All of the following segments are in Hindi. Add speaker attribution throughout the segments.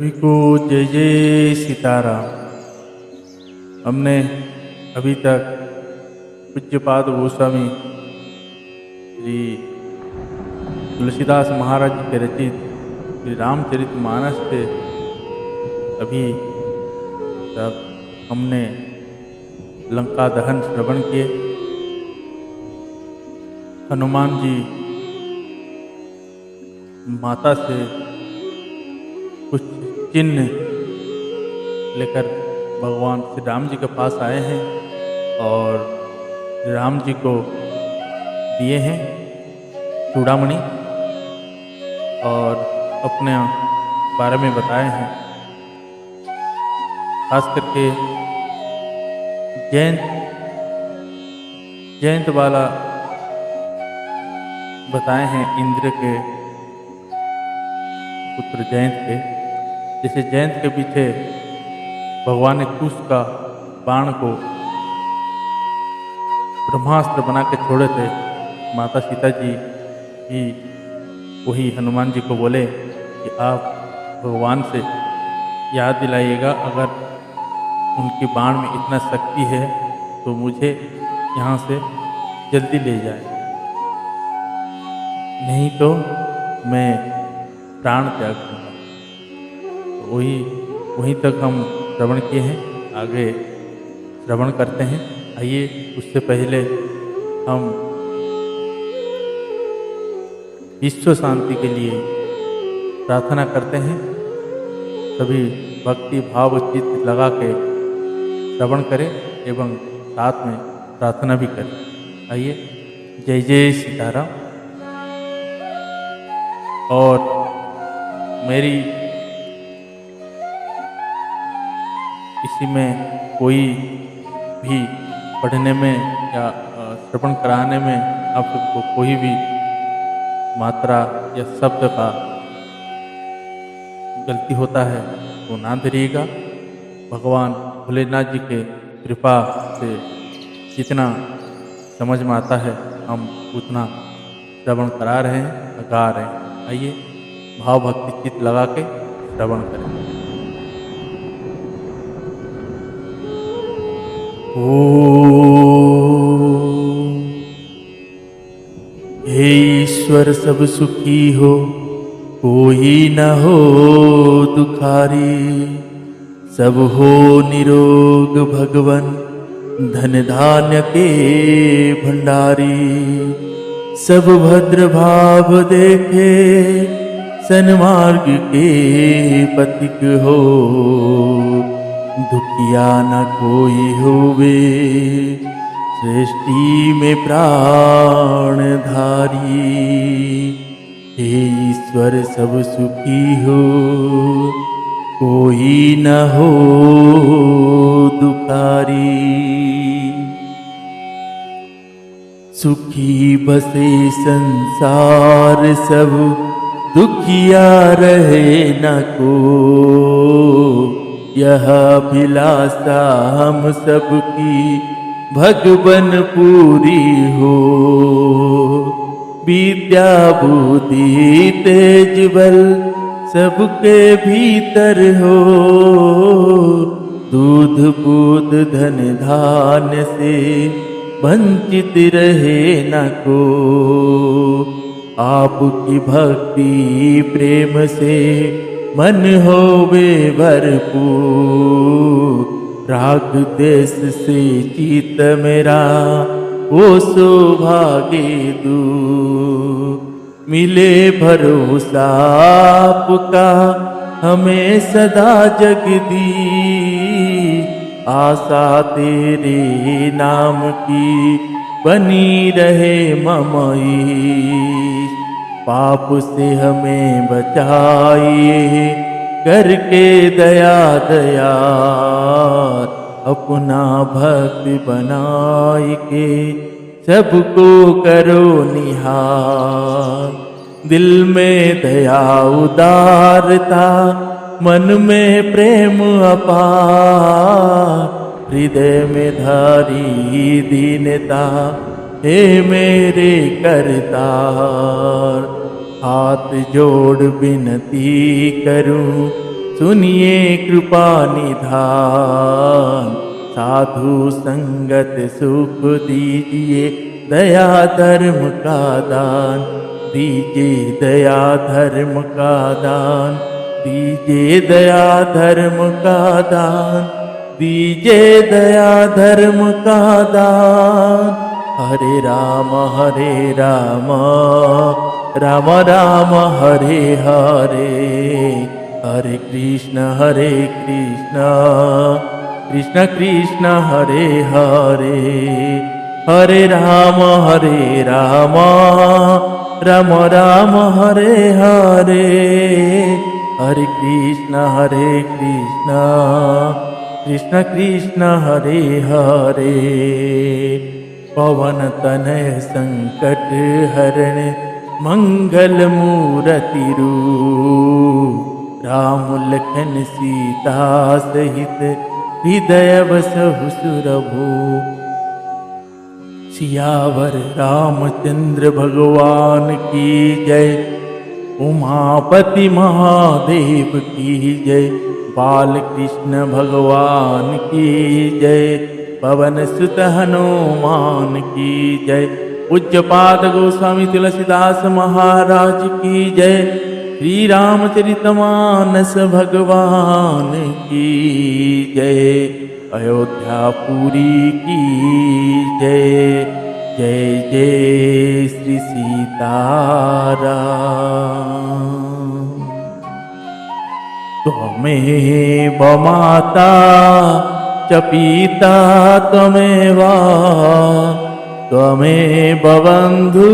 Speaker 1: सभी को जय जय सीताराम। हमने अभी तक पूज्यपाद गोस्वामी श्री तुलसीदास महाराज जी के रचित श्री रामचरितमानस पे अभी तक हमने लंका दहन श्रवण किए। हनुमान जी माता से कुछ चिन्ह लेकर भगवान श्री राम जी के पास आए हैं और श्री राम जी को दिए हैं चूड़ामणि और अपने बारे में बताए हैं। खास करके जयंत वाला बताए हैं, इंद्र के पुत्र जयंत के। जैसे जयंत के पीछे भगवान ने कुश का बाण को ब्रह्मास्त्र बना के छोड़े थे। माता सीता जी ही वही हनुमान जी को बोले कि आप भगवान से याद दिलाइएगा, अगर उनकी बाण में इतना शक्ति है तो मुझे यहाँ से जल्दी ले जाए, नहीं तो मैं प्राण त्याग दूंगा। तो वहीं तक हम श्रवण किए हैं, आगे श्रवण करते हैं। आइए उससे पहले हम विश्व शांति के लिए प्रार्थना करते हैं। सभी भक्ति भाव चित्त लगा के श्रवण करें एवं साथ में प्रार्थना भी करें। आइए, जय जय सीताराम। और मेरी इसी में कोई भी पढ़ने में या श्रवण कराने में आप सबको कोई भी मात्रा या शब्द का गलती होता है तो ना धरिएगा। भगवान भोलेनाथ जी के कृपा से जितना समझ में आता है हम उतना श्रवण करा रहे हैं, गा रहे हैं। आइए भाव भक्ति चित्त लगा के श्रवण करें। ओम हे ईश्वर सब सुखी हो, कोई न हो दुखारी, सब हो निरोग भगवन, धन धान्य के भंडारी। सब भद्र भाव देखे, सन्मार्ग के पथिक हो, दुखिया न कोई होवे, सृष्टि में प्राण धारी। हे ईश्वर सब सुखी हो, कोई न हो दुखारी। सुखी बसे संसार सब, दुखिया रहे न को, यह अभिलाषा हम सबकी भगवन पूरी हो। विद्या बुद्धि तेज बल सबके भीतर हो, दूध बूद धन धान्य से वंचित रहे न को। आपकी भक्ति प्रेम से मन होवे भरपूर, राग देश से चित मेरा वो सौभाग्य दूर। मिले भरोसा आपका हमें सदा जगदी, आशा तेरे नाम की बनी रहे ममई। पाप से हमें बचाइए करके दया दया, अपना भक्त बनाए के सबको करो निहार। दिल में दया उदारता, मन में प्रेम अपार, हृदय में धारी दीनता, हे मेरे करतार। हाथ जोड़ विनती करूं, सुनिए कृपा निधान, साधु संगत सुख दीजिए, दया धर्म का दान दीजिए, दया धर्म का दान दीजिए, दया धर्म का दान दीजिए, दया धर्म का दान। हरे राम राम राम हरे हरे, हरे कृष्ण कृष्ण कृष्ण हरे हरे, हरे राम राम राम हरे हरे, हरे कृष्ण कृष्ण कृष्ण हरे हरे। पवन तनय संकट हरण, मंगल मूरति रूप, राम लखन सीता सहित हृदय बसहु सुरभूप। सियावर रामचंद्र भगवान की जय, उमापति महादेव की जय, बाल कृष्ण भगवान की जय, पवन सुत हनुमान की जय, पूज्यपाद गोस्वामी तुलसीदास महाराज की जय, श्री रामचरितमानस भगवान की जय, अयोध्यापुरी की जय, जय जय श्री सीताराम। त्वमेव माता च पिता त्वमेव, त्वमेव बन्धु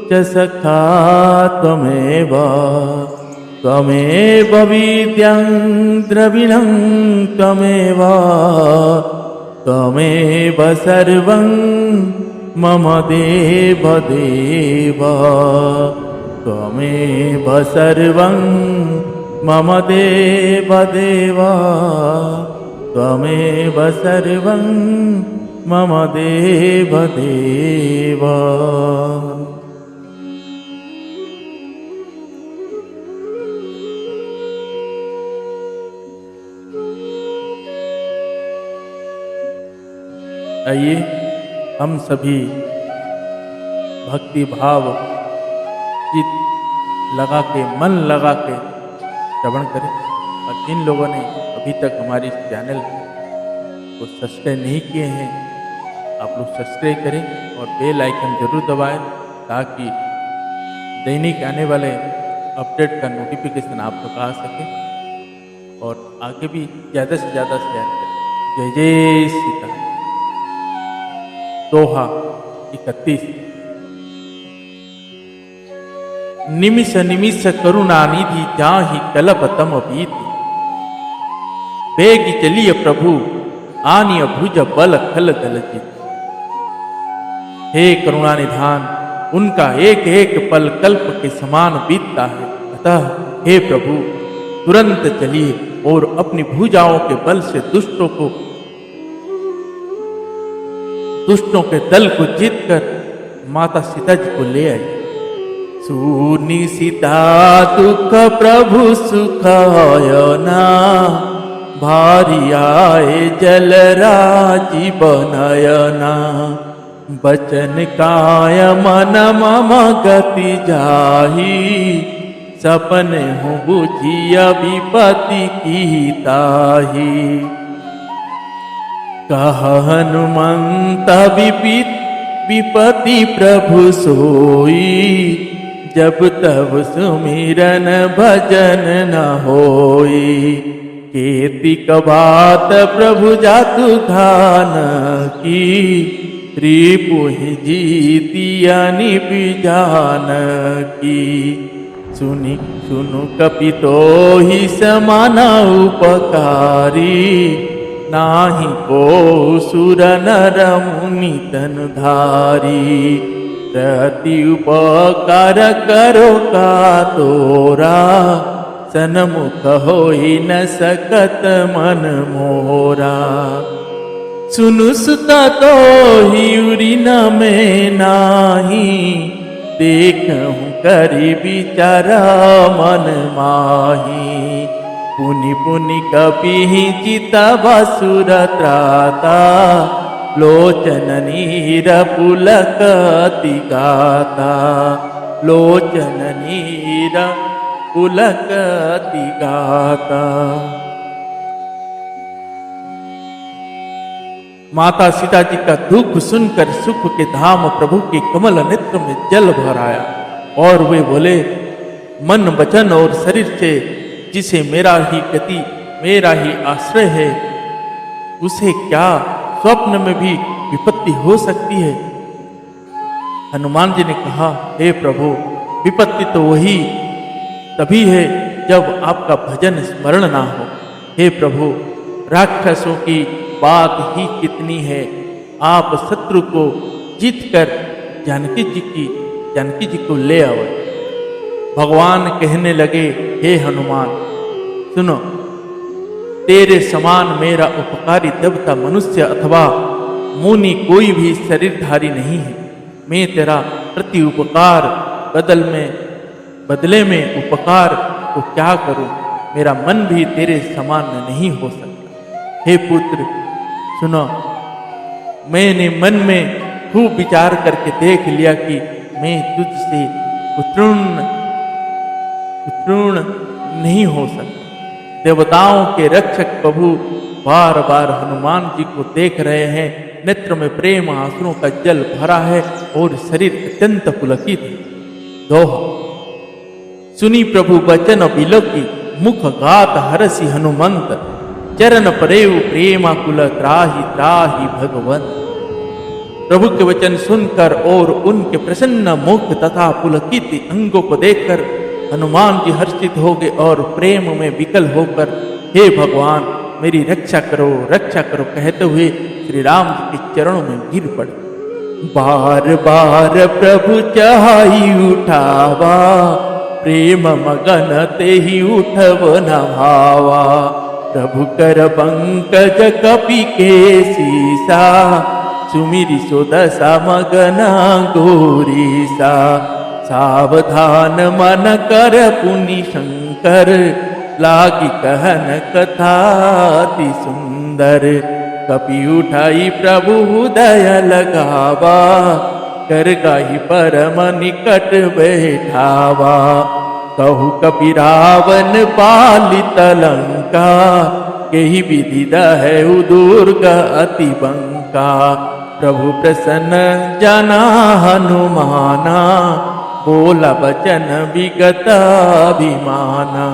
Speaker 1: च सखा त्वमेव, त्वमेव विद्यां द्रविणं त्वमेव, त्वमेव सर्वं मम देव देव, त्वमेव सर्वं मम देव देव, त्वमेव सर्वं मम देव देव। आइए हम सभी भक्ति भाव चित लगा के, मन लगा के श्रवण करें। और जिन लोगों ने अभी तक हमारी इस चैनल को सब्सक्राइब नहीं किए हैं, आप लोग सब्सक्राइब करें और बेल आइकन जरूर दबाएं, ताकि दैनिक आने वाले अपडेट का नोटिफिकेशन आप तक आ सके। और आगे भी ज़्यादा से ज़्यादा शेयर करें। जय जय सीता। दोहा 31। निमिष निमिष करुणा निधि, जाहि कलप तम बीति, बेग चलिय प्रभु आनिय भुज बल खल दल जित। हे करुणा निधान, उनका एक एक पल कल्प के समान बीतता है। अतः हे प्रभु तुरंत चलिए और अपनी भुजाओं के बल से दुष्टों के दल को जीतकर माता सीता जी को ले आई। सुनी सीता दुख प्रभु सुखायना, भारी आए जल राजीव नयना। बचन काय मन मम गति जाही, सपने हूँ बुझिया विपति की ताही। कह हनुमंत विपति प्रभु सोई, जब तब सुमिरन भजन न होई। केतिक बात प्रभु जातु धान की, रिपुहि जीतिया निजान की। सुनु कपितो ही समाना उपकारी, नाही को सुर नर मुनि तन धारी। रति उपकार करो का तोरा, सन्मुख होई न सकत मन मोरा। सुनु सुता तो ही उरी न में नाही, देखूं करी विचारा मन माही। पुनि पुनि कपि चितवसुर त्राता लोचन नीर पुलकति गाता लोचन नीर पुलकति गाता। माता सीता जी का दुख सुनकर सुख के धाम प्रभु के कमल नेत्र में जल भर आया और वे बोले, मन वचन और शरीर से जिसे मेरा ही गति मेरा ही आश्रय है, उसे क्या स्वप्न में भी विपत्ति हो सकती है। हनुमान जी ने कहा, हे प्रभु, विपत्ति तो वही तभी है जब आपका भजन स्मरण ना हो। हे प्रभु, राक्षसों की बात ही कितनी है, आप शत्रु को जीतकर जानकी जी को ले आओ। भगवान कहने लगे, हे हनुमान सुनो, तेरे समान मेरा उपकारी देवता मनुष्य अथवा मुनि कोई भी शरीरधारी नहीं है। मैं तेरा प्रति उपकार बदले में उपकार को क्या करूं, मेरा मन भी तेरे समान नहीं हो सकता। हे पुत्र सुनो, मैंने मन में खूब विचार करके देख लिया कि मैं तुझसे उत्तीर्ण नहीं हो सकता। देवताओं के रक्षक प्रभु बार बार हनुमान जी को देख रहे हैं। नेत्र में प्रेम आंसुओं का जल भरा है और शरीर अत्यंत पुलकित है। दोहा। सुनी प्रभु वचन बिलोकी, मुख गात हरसि हनुमंत, चरण परेव प्रेमाकुल त्राहि त्राहि भगवंत। प्रभु के वचन सुनकर और उनके प्रसन्न मुख तथा पुलकित अंगों को देखकर हनुमान जी हर्षित हो गए और प्रेम में विकल होकर, हे भगवान मेरी रक्षा करो कहते हुए श्री राम जी के चरणों में गिर पड़े। बार बार प्रभु चाहि उठावा, प्रेम मगन ते ही उठव न भावा। प्रभु कर पंकज कपि के सीसा, सुमिरि सो दशा मगना गोरीसा। सावधान मन कर पुनि शंकर, लागी कहन कथा अति सुंदर। कपि उठाई प्रभु हृदय लगावा, कर गाही परम निकट बैठावा। कहु कपि रावण पालित लंका, केहि विधि दहु दुर्ग अति बंका। प्रभु प्रसन्न जना हनुमाना, बोला वचन विगत अभिमाना।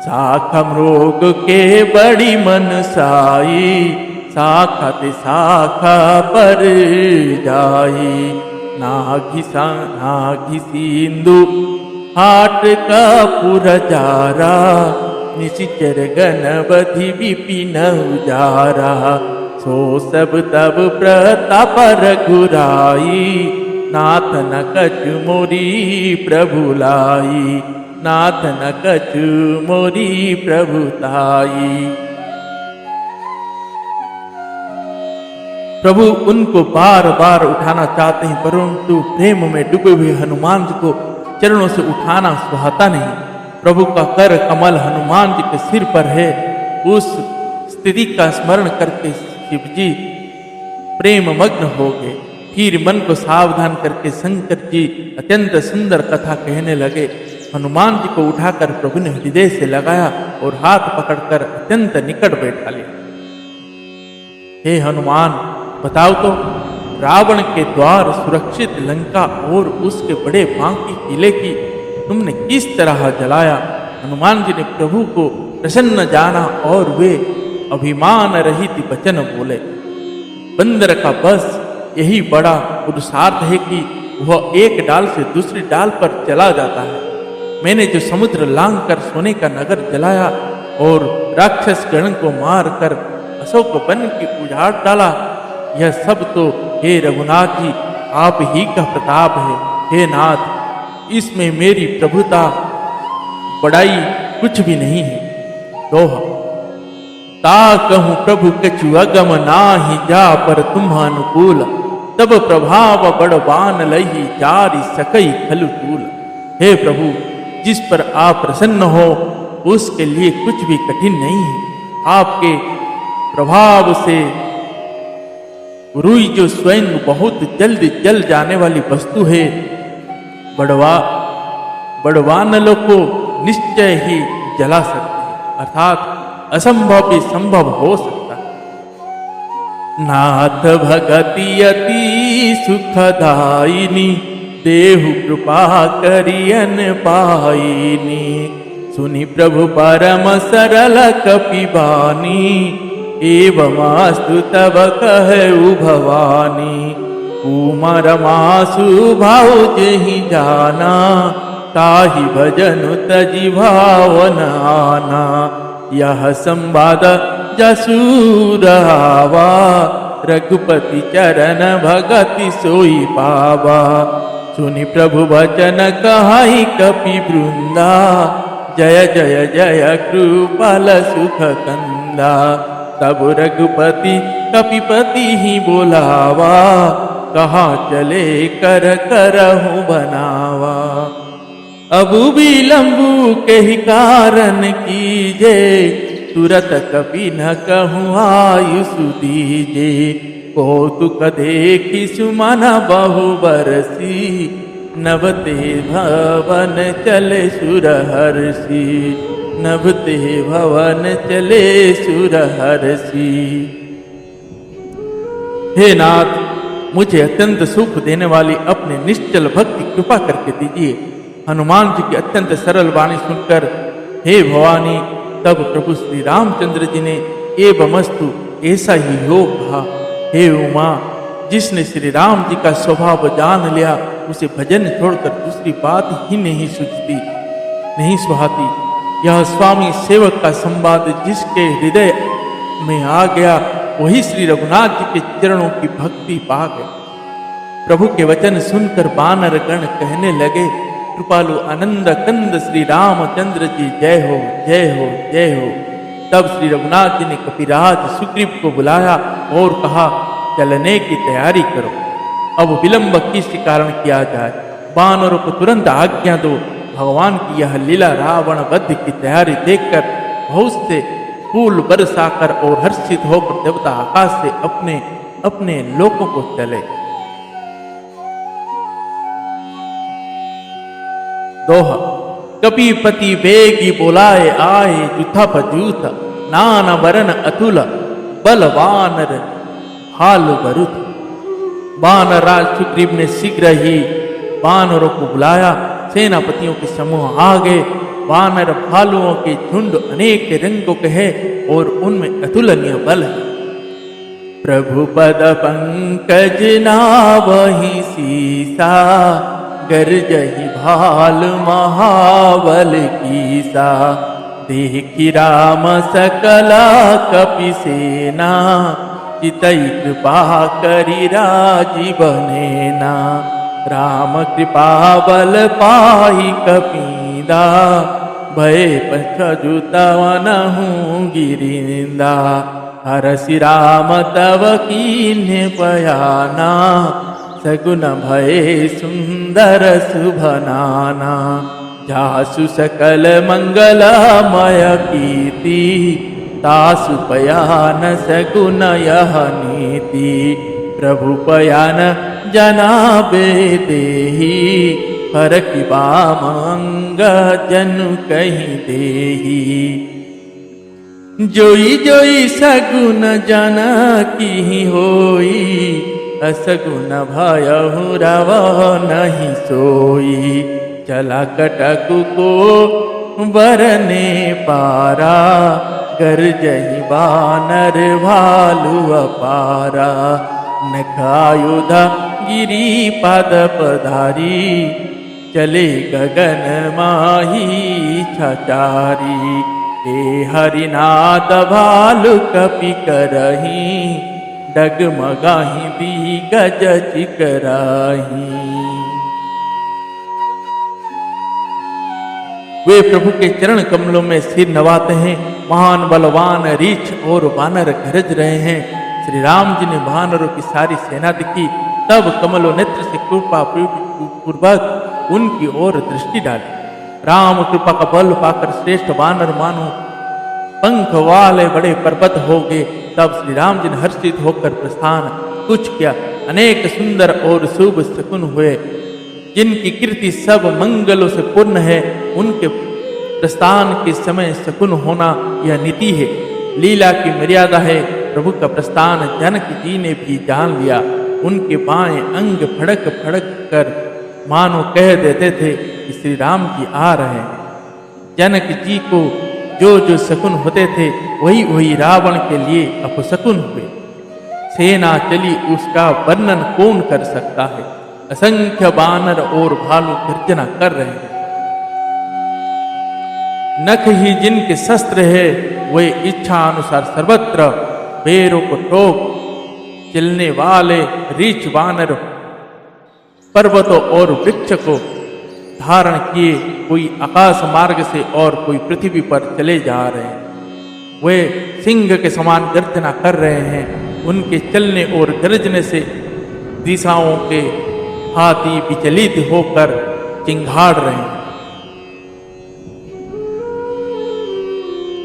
Speaker 1: शाखा मृग के बड़ी मन साई, शाखा ते शाखा पर जाई। नाघि सिंधु हाट का पुरजारा, निशिचर गणपति विपिन उजारा। सो सब तब प्रताप रघुराई, नाथ न कछु मोरी प्रभु लाई। नाथ न कछु मोरी प्रभु ताई। प्रभु उनको बार बार उठाना चाहते हैं, परंतु प्रेम में डूबे हुए हनुमान जी को चरणों से उठाना सुहाता नहीं। प्रभु का कर कमल हनुमान जी के सिर पर है। उस स्थिति का स्मरण करके शिव जी प्रेम मग्न हो गए। फिर मन को सावधान करके शंकर जी अत्यंत सुंदर कथा कहने लगे। हनुमान जी को उठाकर प्रभु ने हृदय से लगाया और हाथ पकड़कर अत्यंत निकट बैठा लिया। हे हनुमान, बताओ तो, रावण के द्वार सुरक्षित लंका और उसके बड़े बांकी किले की तुमने किस तरह जलाया। हनुमान जी ने प्रभु को प्रसन्न जाना और वे अभिमान रहित वचन बोले। बंदर का बस यही बड़ा पुरुषार्थ है कि वह एक डाल से दूसरी डाल पर चला जाता है। मैंने जो समुद्र लांग कर सोने का नगर जलाया और राक्षस गण को मार कर अशोक वन की उजाड़ डाला, यह सब तो हे रघुनाथ जी आप ही का प्रताप है। हे नाथ, इसमें मेरी प्रभुता बड़ाई कुछ भी नहीं है। दोहा। ता कहूँ प्रभु कछु अगम नाही, जा पर तुम अनुकूल। तब प्रभाव बड़वान लही, जारी सकई खलु तूल। हे प्रभु, जिस पर आप प्रसन्न हो उसके लिए कुछ भी कठिन नहीं है। आपके प्रभाव से रुई जो स्वयं बहुत जल्द जल जाने वाली वस्तु है, बड़वानलों को निश्चय ही जला सकती है, अर्थात असंभव भी संभव हो सकता है। नाथ भगति अति सुखदायिनी, देहु कृपा करियन पाइनी। सुनि प्रभु परम सरल कपिबानी, एवमास्तु तब कहु भवानी। कुमार मासु भाव जेहि जाना, ताहि भजनु तजि भावन आना। यह संवाद जसु रहावा, रघुपति चरण भगति सोई पावा। सुनि प्रभु वचन कहाई कपि वृंदा, जय जय जय कृपाल सुख कंदा। तब रघुपति कपिपति ही बोलावा, कहाँ चले कर करहु बनावा। अबु विलंबु के ही कारण कीजे, तुरत कपि न कहूँ आयुष दीजे। कौतुक देखी सुमन बहु बरसी, नभते भवन चले सुरहर्षि। नभते भवन चले सुरहर्षि। हे नाथ, मुझे अत्यंत सुख देने वाली अपने निश्चल भक्ति कृपा करके दीजिए। हनुमान जी की अत्यंत सरल वाणी सुनकर हे भवानी, तब प्रभु श्री रामचंद्र जी ने एवमस्तु ऐसा ही हो कहा। हे उमा, जिसने श्री राम जी का स्वभाव जान लिया, उसे भजन छोड़कर दूसरी बात ही नहीं सूझती, नहीं सुहाती। यह स्वामी सेवक का संवाद जिसके हृदय में आ गया, वही श्री रघुनाथ जी के चरणों की भक्ति पा गए। प्रभु के वचन सुनकर वानर गण कहने लगे, कृपालु आनंद कंद श्री रामचंद्र जी जय हो, जय हो, जय हो। तब श्री रघुनाथ जी ने कपिराज सुग्रीव को बुलाया और कहा, चलने की तैयारी करो। अब विलंब किस कारण किया जाए, वानरों को तुरंत आज्ञा दो। भगवान की यह लीला रावण वध की तैयारी देखकर बहुत से फूल बरसाकर और हर्षित होकर देवता आकाश से अपने अपने लोकों को चले। दोहा। कपिपति वेगी बोलाए आए, जूथा पजूथ नाना वरन अतुल, बल वानर भालु बरुत। वानरराज सुग्रीव ने शीघ्र ही वानरों को बुलाया। सेनापतियों के समूह आ गए। वानर भालुओं के झुंड अनेक रंगों के हैं और उनमें अतुलनीय बल है। प्रभु पद पंकज नावहि सीसा, गरजहि भाल महाबल कीसा। देखि राम सकला कपि सेना, चितई कृपा करि राजीव नेना। राम कृपा बल पाहि कपीदा, भय पछजु तवनहु गिरिंदा। हरसि राम तव कीन्हे बयाना, सगुन भय सुंदर शुभनाना। जासु सकल मंगलमय कीर्ति, तासु पयान सगुन यह नीति। प्रभु पयान जनाबे देहि, हरखि बामंग जनु कहि देहि। जोई जोई सगुन जना की होई, असगुन भयहु रव नहीं सोई। चला कटकु को बरने पारा, गरजहि वानर भालु अपारा। नखायुध गिरी पद पधारी, चले गगन माही छचारी। हे हरिनाथ भालु कपि करही, डगमगाही दिग्गज चिकराही। वे प्रभु के चरण कमलों में सिर नवाते हैं। महान बलवान रीछ और वानर गरज रहे हैं। श्री राम जी ने वानरों की सारी सेना दिखी। तब कमलो नेत्र से कृपा पूर्वक उनकी ओर दृष्टि डाली। राम कृपा का बल पाकर श्रेष्ठ वानर मानो पंख वाले बड़े पर्वत हो गए। तब श्री राम जी ने हर्षित होकर प्रस्थान कुछ किया। अनेक सुंदर और शुभ शकुन हुए, जिनकी कीर्ति सब मंगलों से पूर्ण है। उनके प्रस्थान के समय शकुन होना यह नीति है, लीला की मर्यादा है। प्रभु का प्रस्थान जनक जी ने भी जान लिया। उनके बाएं अंग फड़क फड़क कर मानो कह देते थे कि श्री राम जी आ रहे हैं। जनक जी को जो जो शकुन होते थे वही वही रावण के लिए अपशकुन हुए। सेना चली उसका वर्णन कौन कर सकता है। असंख्य वानर और भालू गर्जना कर रहे हैं। नख ही जिनके शस्त्र है वे इच्छा अनुसार सर्वत्र बेरों को टोक चलने वाले रीछ वानर पर्वतों और वृक्ष को धारण किए, कोई आकाश मार्ग से और कोई पृथ्वी पर चले जा रहे हैं। वे सिंह के समान गर्जना कर रहे हैं। उनके चलने और गरजने से दिशाओं के हाथी विचलित होकर चिंगाड़ रहे हैं।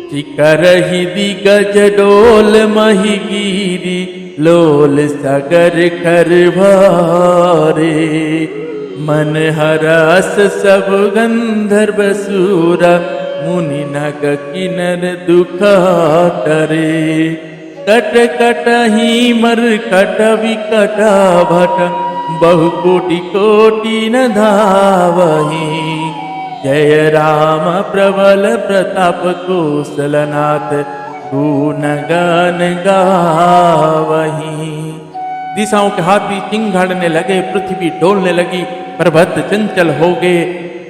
Speaker 1: चिकरहि दिगज डोल महिगिरी लोल सगर कर भारे मन हरस सब गंधर्व सूर मुनि नग किन्नर दुख टरे कट कट ही मर कट विकट भट बहु कोटि कोटि न धावहि जय राम प्रबल प्रताप कौशलनाथ गुण गान गावहि। दिशाओं के हाथी चिंगाड़ने लगे, पृथ्वी डोलने लगी, पर्वत चंचल हो गए,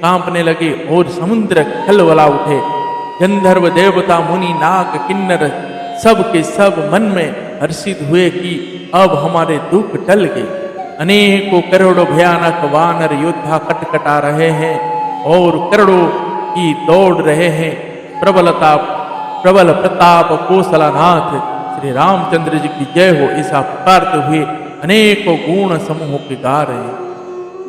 Speaker 1: कांपने लगे और समुद्र खलबला उठे। गंधर्व देवता मुनि नाग किन्नर सब के सब मन में हर्षित हुए कि अब हमारे दुख टल गए। अनेकों करोड़ों भयानक वानर योद्धा कटकटा रहे हैं और करोड़ों की दौड़ रहे हैं। प्रबल प्रताप कौशलनाथ श्री रामचंद्र जी की जय हो, ऐसा पुकारते हुए अनेकों गुण समूहों के गा रहे हैं।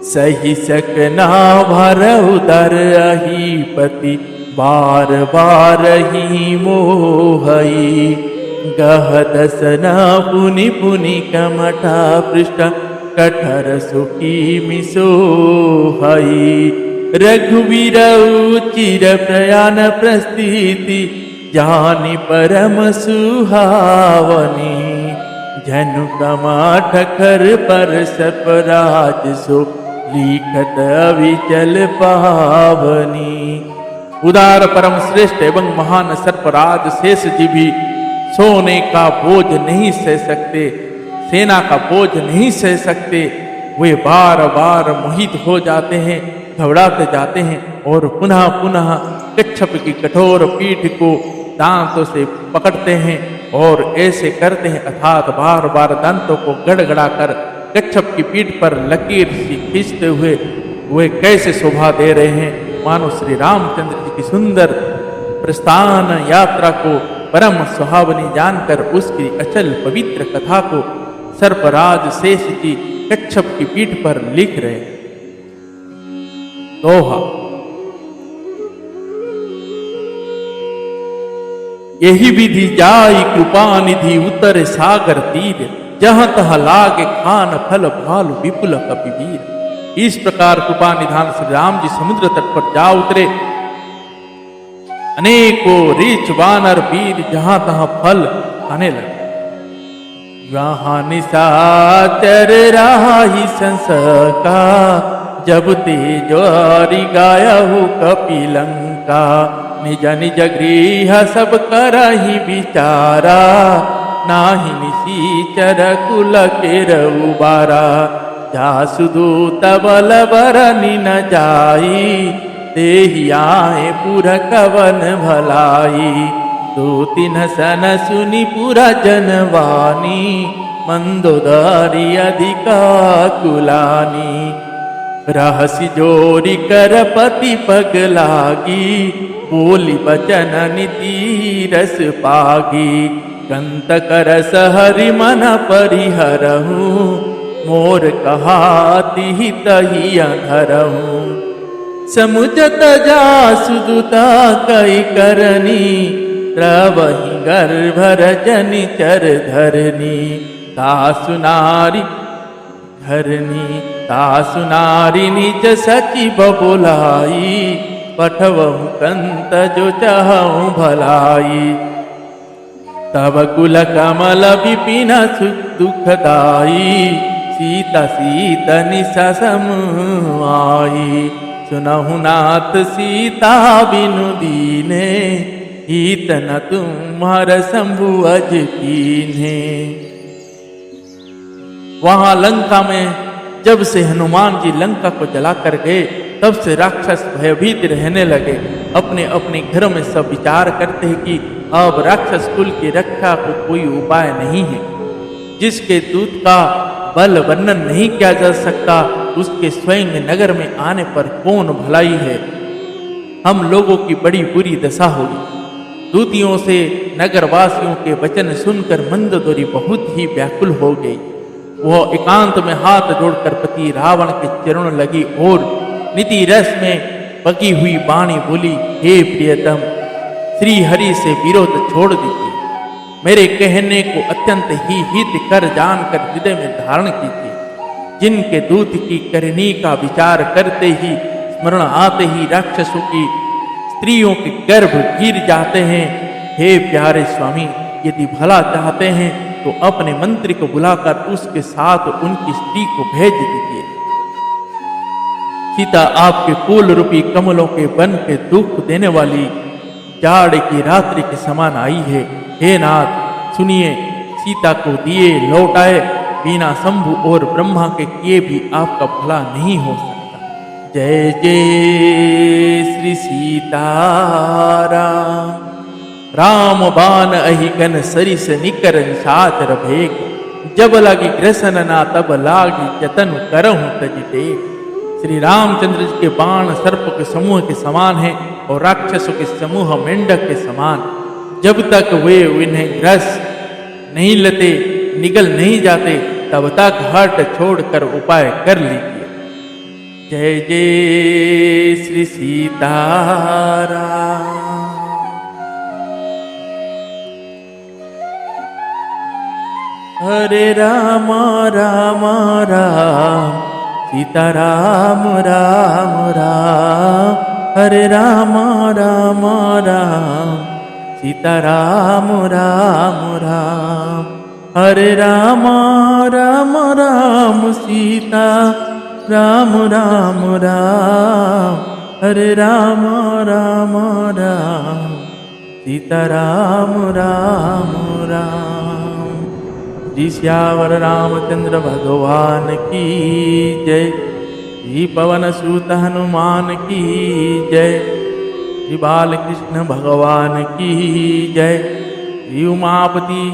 Speaker 1: सही सकना भर उदर अहीपति बार बार ही मोहई गह दसना पुनि पुनि कमठा पृष्ठ कठर सुखी मिसोहई रघुवीर चिर प्रयाण प्रस्थिति जानी परम सुहावनी जनु कमाठ कर पर सपराज सो लिखत अविचल पावनी। उदार परम श्रेष्ठ एवं महान सर्पराज शेष जी भी सोने का बोझ नहीं सह सकते, सेना का बोझ नहीं सह सकते। वे बार बार मोहित हो जाते हैं, घबराते जाते हैं और पुनः पुनः कच्छप की कठोर पीठ को दांतों से पकड़ते हैं और ऐसे करते हैं अर्थात बार बार दांतों को गड़गड़ा कर कच्छप की पीठ पर लकीर सी खींचते हुए वे कैसे शोभा दे रहे हैं, मानो श्री रामचंद्र जी की सुंदर प्रस्थान यात्रा को परम सुहावनी जानकर उसकी अचल पवित्र कथा को सर्पराज शेष जी कच्छप की पीठ पर लिख रहे हैं। दोहा। यही विधि जाई कृपा निधि उतर सागर तीर जहां तह लागे खान फल भालु विपुल कपिवीर। इस प्रकार कृपा निधान श्री राम जी समुद्र तट पर जा उतरे। अनेकों रीछ वानर वीर जहां तहां फल खाने लगे। वहां निशाचर राही संसका जब तेजोरी गायहु कपिलंका निज निज गृह सब करहि विचारा नाही निशीचर कुल के रउबारा जासु दूत बल बरनि न जाई तेहि आए पुर कवन भलाई। दो तीन सन सुनि पुरा जनवानी मंदोदरी अधिका कुलानी। रहसि जोरी कर पति पग लागी बोली बचन नीति रस पागी। कंत कर सहरि मन परिहरहूँ मोर कहाति तही अधरहूँ। समुझत जासु दुता कई करनी, त्रवहि गर्भ रजनि चर धरनी, तासु नारी धरनी, तासु नारी निज सचि बबुलाई, पठवहु कंत जो चाहूं भलाई, तब कुल कमल विपिन दुखदाई, सीता सीता निशा सम आई, सुनहु नाथ सीता बिनु दीने, हीत न तुम्हार शंभु अज कीन्हे। वहां लंका में जब से हनुमान जी लंका को जलाकर गए, तब से राक्षस भयभीत रहने लगे। अपने अपने घरों में सब विचार करते हैं कि अब राक्षस कुल की रक्षा को कोई उपाय नहीं है। जिसके दूत का बल वर्णन नहीं किया जा सकता, उसके स्वयं नगर में आने पर कौन भलाई है। हम लोगों की बड़ी बुरी दशा होगी। दूतियों से नगरवासियों के वचन सुनकर मंदोदरी बहुत ही व्याकुल हो गई। वह एकांत में हाथ जोड़कर पति रावण के चरणों लगी और नीति रस में पकी हुई वाणी बोली, हे प्रियतम, श्री हरि से विरोध छोड़ दीजिए। मेरे कहने को अत्यंत ही हित कर जानकर हृदय में धारण कीजिए। जिनके दूत की करनी का विचार करते ही, स्मरण आते ही राक्षसों की स्त्रियों के गर्भ गिर जाते हैं। हे प्यारे स्वामी, यदि भला चाहते हैं तो अपने मंत्री को बुलाकर उसके साथ उनकी स्त्री को भेज दीजिए। सीता आपके फूल रूपी कमलों के बन के दुख देने वाली जाड़ की रात्रि के समान आई है। हे नाथ, सुनिए, सीता को दिए लौटाए बिना शंभु और ब्रह्मा के किए भी आपका भला नहीं हो सकता। जय जय श्री सीताराम। राम बाण अहिगन सरिस निकरन साचर भेग, जब लगी ग्रसन ना तब लागी जतन करहूं तज टेक। श्री रामचंद्र जी के बाण सर्प के समूह के समान है और राक्षसों के समूह मेंढक के समान। जब तक वे उन्हें ग्रस नहीं लेते, निगल नहीं जाते, तब तक हट छोड़कर उपाय कर लीजिए। जय जय श्री सीताराम। हरे राम राम राम, सीताराम राम राम। हरे राम राम राम, सीताराम राम राम। हरे राम राम राम, सीता राम राम राम। हरे राम राम राम, सीताराम राम राम। श्री श्यावर रामचंद्र भगवान की जय। श्री पवन सूत हनुमान की जय। श्री बालकृष्ण भगवान की जय। श्री उमापति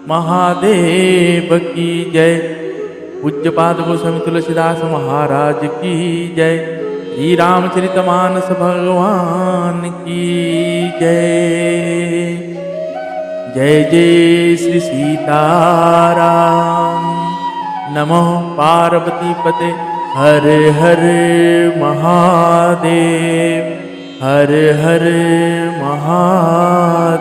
Speaker 1: महादेव की जय। पूज्यपाद गोस्वामी तुलसीदास महाराज की जय। श्री रामचरितमानस भगवान की जय। जय जय श्री सीताराम। नमो पार्वती पते हर हर महादेव। हर हर महादेव।